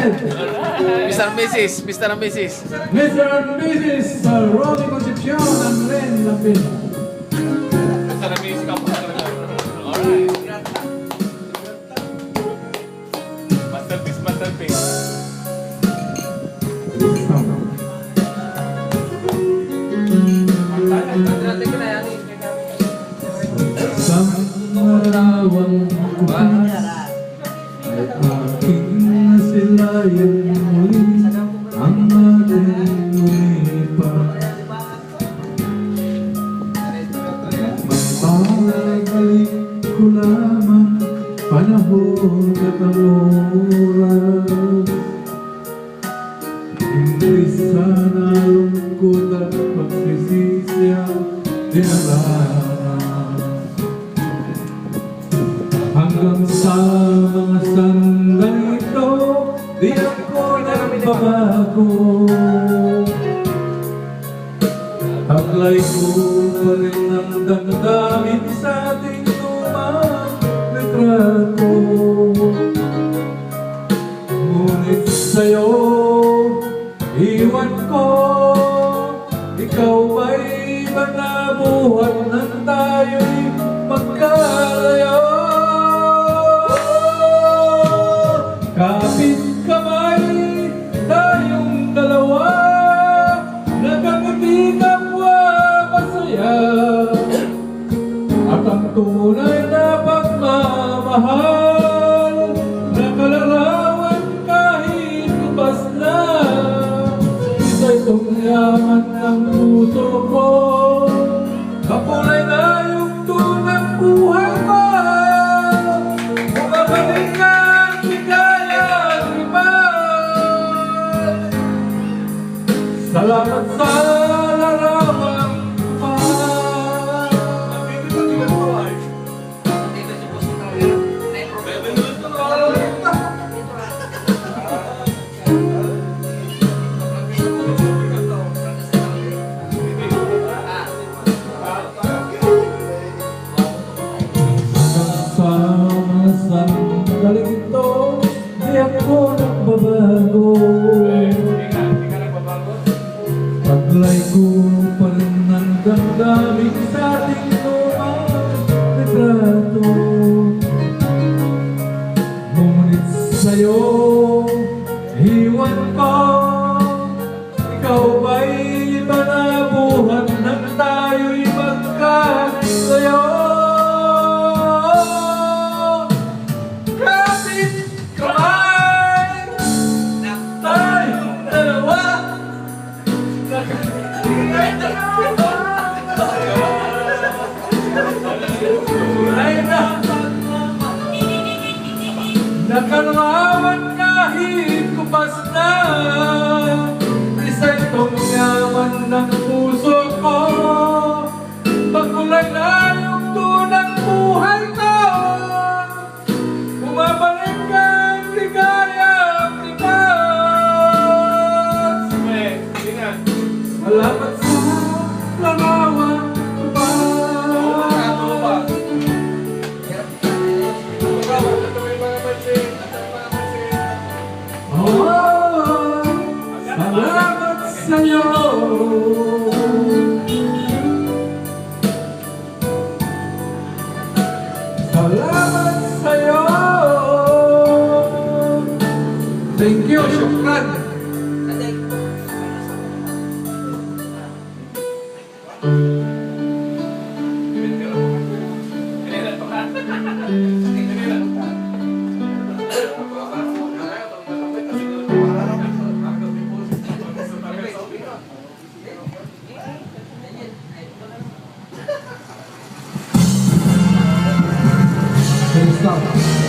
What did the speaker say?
Red. Mr. and Mrs. Mr. and Mrs. Mr. and Mrs. Romy Concepcion and Ren Lapin. Mr. and Mrs. Kapos. Alright. Masterpiece, masterpiece. Sa marawang kupas ay aking nasilayan muli ang ating lumipas. Magpapagaling ko lamang panahon at ang oras. Hindi sana lungkot at pagsisisi ang dinaraan. Hanggang sa mga sandali ito, di ako nagbabago. Taglay ko pa rin ang damdamin sa ating lumang retrato. Ngunit sa'yo, iwan ko, ikaw ba'y manabuhat nang tayo'y magkalayo? Kapit kamay tayong dalawa, nakangiti kapwa masaya, at ang tunay na pagmamahal, nakalarawan kahit lupas na. Isa itong yaman ng puso ko, kakulay na yung tunang buhay ko. Bumabalik ka ang ligaya at lipas. Salamat sa larawang kupas. Sandali ito, di ako nagbabago. Taglay ko pa rin ang damdamin sa ating lumang retrato. Ngunit sa'yo, iwan ko, ikaw ba'y manabuhat nang tayo'y magkalayo? Nakalawan kahit kupas na, isa itong yaman ng puso ko, pagkulay na yung tunang buhay ko. Bumabalik ka ang ligaya ang lipas. Salamat sa larawan pa. Salamat sa'yo. Salamat sa'yo. Thank you, syukran. Stop.